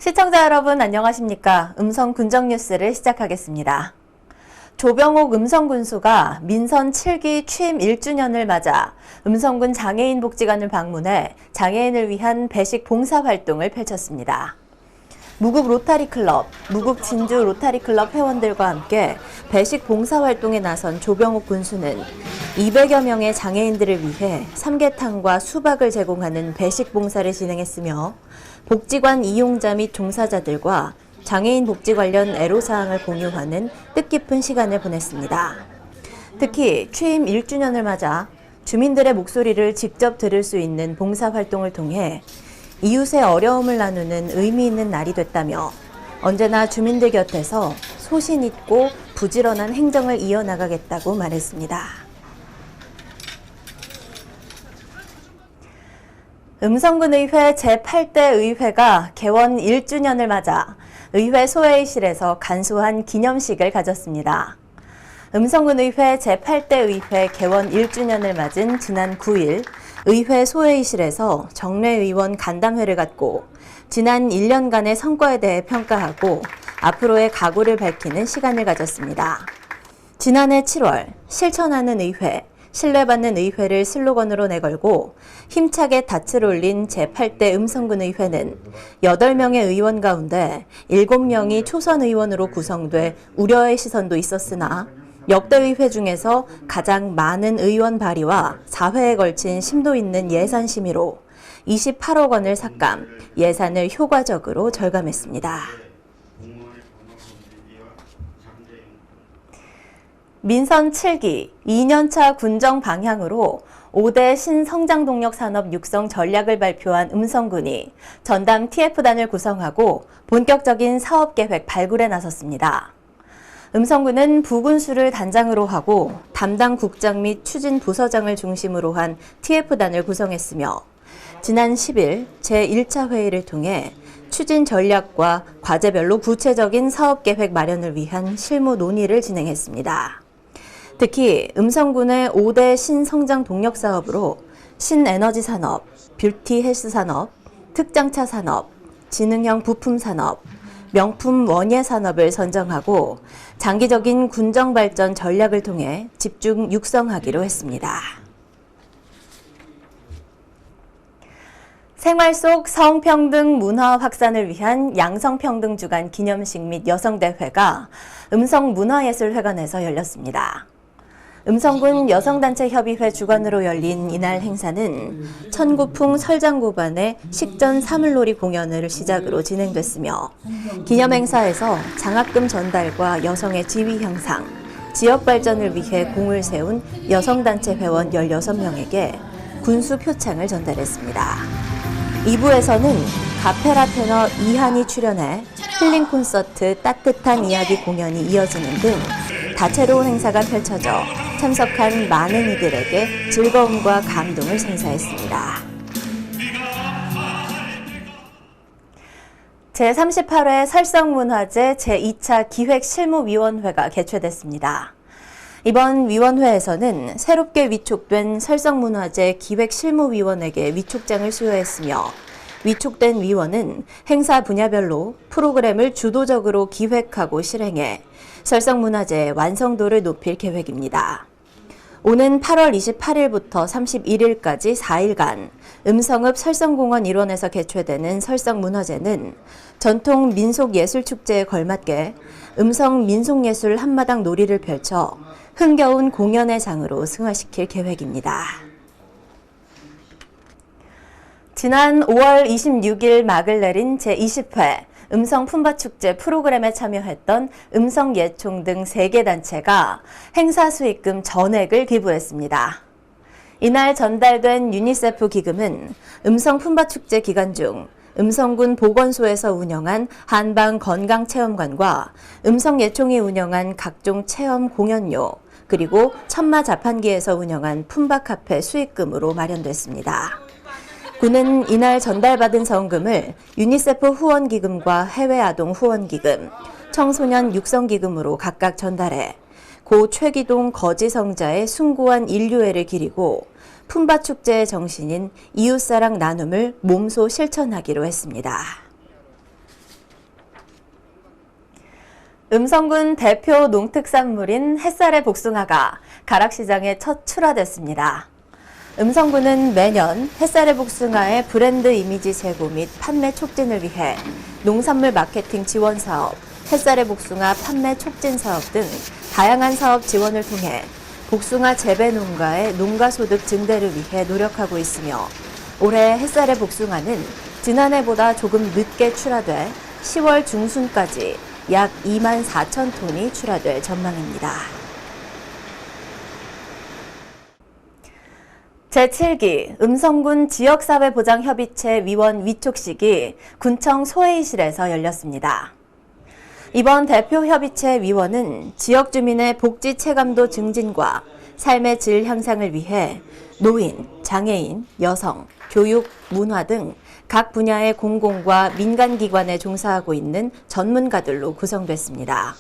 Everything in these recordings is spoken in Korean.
시청자 여러분 안녕하십니까? 음성 군정 뉴스를 시작하겠습니다. 조병옥 음성군수가 민선 7기 취임 1주년을 맞아 음성군 장애인 복지관을 방문해 장애인을 위한 배식 봉사 활동을 펼쳤습니다. 무국 로타리 클럽, 무국 진주 로타리 클럽 회원들과 함께 배식 봉사 활동에 나선 조병옥 군수는 200여 명의 장애인들을 위해 삼계탕과 수박을 제공하는 배식 봉사를 진행했으며 복지관 이용자 및 종사자들과 장애인 복지 관련 애로사항을 공유하는 뜻깊은 시간을 보냈습니다. 특히 취임 1주년을 맞아 주민들의 목소리를 직접 들을 수 있는 봉사활동을 통해 이웃의 어려움을 나누는 의미 있는 날이 됐다며 언제나 주민들 곁에서 소신 있고 부지런한 행정을 이어나가겠다고 말했습니다. 음성군의회 제8대 의회가 개원 1주년을 맞아 의회 소회의실에서 간소한 기념식을 가졌습니다. 음성군의회 제8대 의회 개원 1주년을 맞은 지난 9일 의회 소회의실에서 정례의원 간담회를 갖고 지난 1년간의 성과에 대해 평가하고 앞으로의 각오를 밝히는 시간을 가졌습니다. 지난해 7월 실천하는 의회, 신뢰받는 의회를 슬로건으로 내걸고 힘차게 닻을 올린 제8대 음성군의회는 8명의 의원 가운데 7명이 초선 의원으로 구성돼 우려의 시선도 있었으나 역대 의회 중에서 가장 많은 의원 발의와 4회에 걸친 심도 있는 예산 심의로 28억 원을 삭감, 예산을 효과적으로 절감했습니다. 민선 7기 2년차 군정 방향으로 5대 신성장동력 산업 육성 전략을 발표한 음성군이 전담 TF단을 구성하고 본격적인 사업계획 발굴에 나섰습니다. 음성군은 부군수를 단장으로 하고 담당 국장 및 추진 부서장을 중심으로 한 TF단을 구성했으며 지난 10일 제1차 회의를 통해 추진 전략과 과제별로 구체적인 사업계획 마련을 위한 실무 논의를 진행했습니다. 특히 음성군의 5대 신성장 동력 사업으로 신에너지 산업, 뷰티 헬스 산업, 특장차 산업, 지능형 부품 산업, 명품 원예 산업을 선정하고 장기적인 군정 발전 전략을 통해 집중 육성하기로 했습니다. 생활 속 성평등 문화 확산을 위한 양성평등 주간 기념식 및 여성대회가 음성문화예술회관에서 열렸습니다. 음성군 여성단체협의회 주관으로 열린 이날 행사는 천구풍 설장구반의 식전 사물놀이 공연을 시작으로 진행됐으며 기념행사에서 장학금 전달과 여성의 지위 향상, 지역 발전을 위해 공을 세운 여성단체 회원 16명에게 군수 표창을 전달했습니다. 2부에서는 가페라 테너 이한이 출연해 힐링 콘서트 따뜻한 이야기 공연이 이어지는 등 다채로운 행사가 펼쳐져 참석한 많은 이들에게 즐거움과 감동을 선사했습니다. 제38회 설성문화제 제2차 기획실무위원회가 개최됐습니다. 이번 위원회에서는 새롭게 위촉된 설성문화제 기획실무위원에게 위촉장을 수여했으며 위촉된 위원은 행사 분야별로 프로그램을 주도적으로 기획하고 실행해 설성문화제의 완성도를 높일 계획입니다. 오는 8월 28일부터 31일까지 4일간 음성읍 설성공원 일원에서 개최되는 설성문화제는 전통 민속예술축제에 걸맞게 음성 민속예술 한마당 놀이를 펼쳐 흥겨운 공연의 장으로 승화시킬 계획입니다. 지난 5월 26일 막을 내린 제20회 음성 품바축제 프로그램에 참여했던 음성예총 등 3개 단체가 행사 수익금 전액을 기부했습니다. 이날 전달된 유니세프 기금은 음성 품바축제 기간 중 음성군 보건소에서 운영한 한방 건강체험관과 음성예총이 운영한 각종 체험 공연료, 그리고 천마 자판기에서 운영한 품바카페 수익금으로 마련됐습니다. 군은 이날 전달받은 성금을 유니세프 후원기금과 해외아동 후원기금, 청소년 육성기금으로 각각 전달해 고 최기동 거지성자의 숭고한 인류애를 기리고 품바축제의 정신인 이웃사랑 나눔을 몸소 실천하기로 했습니다. 음성군 대표 농특산물인 햇살의 복숭아가 가락시장에 첫 출하됐습니다. 음성군은 매년 햇살의 복숭아의 브랜드 이미지 제고 및 판매 촉진을 위해 농산물 마케팅 지원 사업, 햇살의 복숭아 판매 촉진 사업 등 다양한 사업 지원을 통해 복숭아 재배 농가의 농가 소득 증대를 위해 노력하고 있으며 올해 햇살의 복숭아는 지난해보다 조금 늦게 출하돼 10월 중순까지 약 2만 4천 톤이 출하될 전망입니다. 제7기 음성군 지역사회보장협의체 위원 위촉식이 군청 소회의실에서 열렸습니다. 이번 대표협의체 위원은 지역 주민의 복지 체감도 증진과 삶의 질 향상을 위해 노인, 장애인, 여성, 교육, 문화 등 각 분야의 공공과 민간기관에 종사하고 있는 전문가들로 구성됐습니다.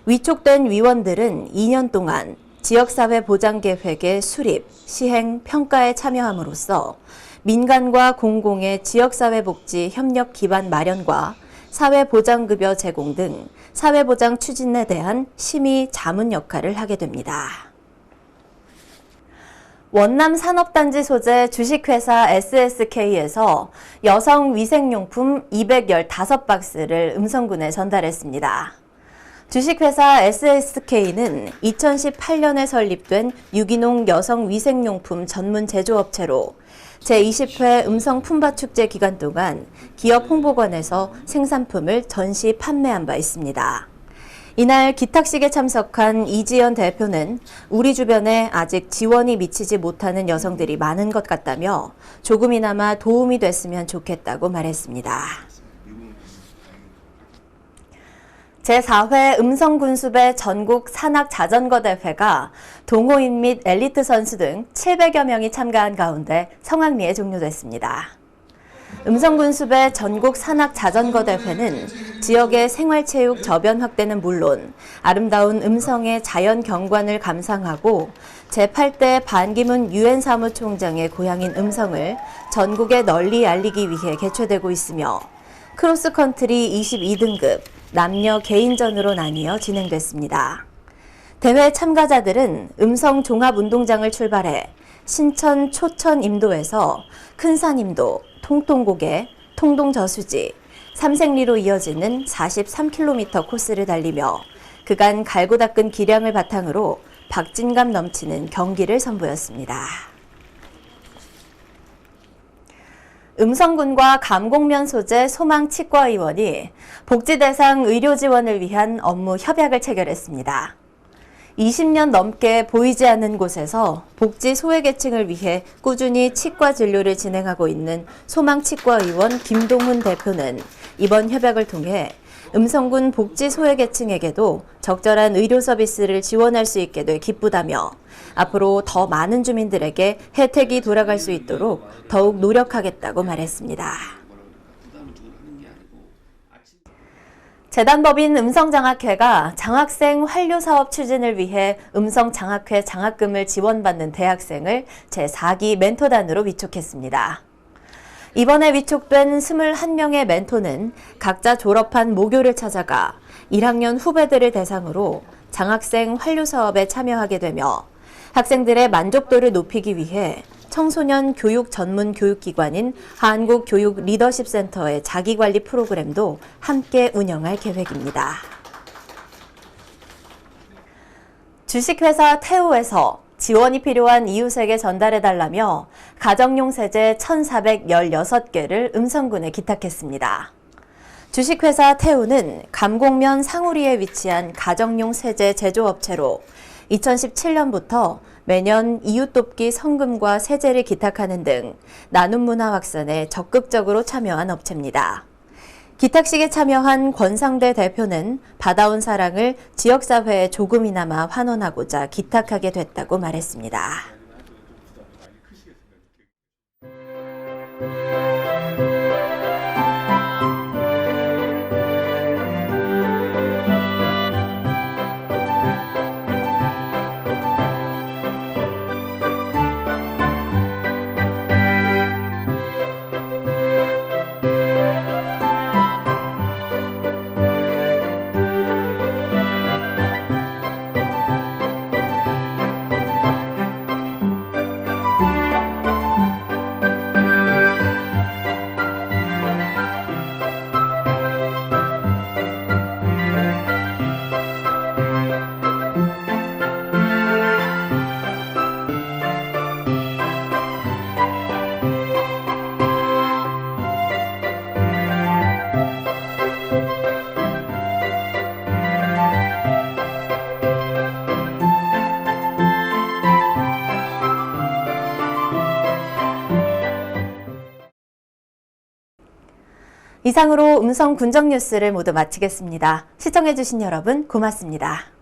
위촉된 위원들은 2년 동안 지역사회보장계획의 수립, 시행, 평가에 참여함으로써 민간과 공공의 지역사회복지 협력 기반 마련과 사회보장급여 제공 등 사회보장 추진에 대한 심의 자문 역할을 하게 됩니다. 원남 산업단지 소재 주식회사 SSK에서 여성 위생용품 215박스를 음성군에 전달했습니다. 주식회사 SSK는 2018년에 설립된 유기농 여성 위생용품 전문 제조업체로 제20회 음성 품바축제 기간 동안 기업 홍보관에서 생산품을 전시 판매한 바 있습니다. 이날 기탁식에 참석한 이지연 대표는 우리 주변에 아직 지원이 미치지 못하는 여성들이 많은 것 같다며 조금이나마 도움이 됐으면 좋겠다고 말했습니다. 제4회 음성군수배 전국 산악자전거대회가 동호인 및 엘리트 선수 등 700여 명이 참가한 가운데 성황리에 종료됐습니다. 음성군수배 전국 산악자전거대회는 지역의 생활체육 저변 확대는 물론 아름다운 음성의 자연 경관을 감상하고 제8대 반기문 유엔 사무총장의 고향인 음성을 전국에 널리 알리기 위해 개최되고 있으며 크로스컨트리 22등급 남녀 개인전으로 나뉘어 진행됐습니다. 대회 참가자들은 음성 종합운동장을 출발해 신천 초천임도에서 큰산임도, 통통고개, 통동저수지, 삼색리로 이어지는 43km 코스를 달리며 그간 갈고 닦은 기량을 바탕으로 박진감 넘치는 경기를 선보였습니다. 음성군과 감곡면 소재 소망치과의원이 복지 대상 의료 지원을 위한 업무 협약을 체결했습니다. 20년 넘게 보이지 않는 곳에서 복지 소외계층을 위해 꾸준히 치과 진료를 진행하고 있는 소망치과의원 김동훈 대표는 이번 협약을 통해 음성군 복지 소외계층에게도 적절한 의료 서비스를 지원할 수 있게 돼 기쁘다며 앞으로 더 많은 주민들에게 혜택이 돌아갈 수 있도록 더욱 노력하겠다고 말했습니다. 재단법인 음성장학회가 장학생 환료사업 추진을 위해 음성장학회 장학금을 지원받는 대학생을 제4기 멘토단으로 위촉했습니다. 이번에 위촉된 21명의 멘토는 각자 졸업한 모교를 찾아가 1학년 후배들을 대상으로 장학생 환료사업에 참여하게 되며 학생들의 만족도를 높이기 위해 청소년 교육 전문 교육기관인 한국교육리더십센터의 자기관리 프로그램도 함께 운영할 계획입니다. 주식회사 태우에서 지원이 필요한 이웃에게 전달해달라며 가정용 세제 1,416개를 음성군에 기탁했습니다. 주식회사 태우는 감곡면 상우리에 위치한 가정용 세제 제조업체로 2017년부터 매년 이웃 돕기 성금과 세제를 기탁하는 등 나눔 문화 확산에 적극적으로 참여한 업체입니다. 기탁식에 참여한 권상대 대표는 받아온 사랑을 지역사회에 조금이나마 환원하고자 기탁하게 됐다고 말했습니다. 이상으로 음성 군정 뉴스를 모두 마치겠습니다. 시청해주신 여러분 고맙습니다.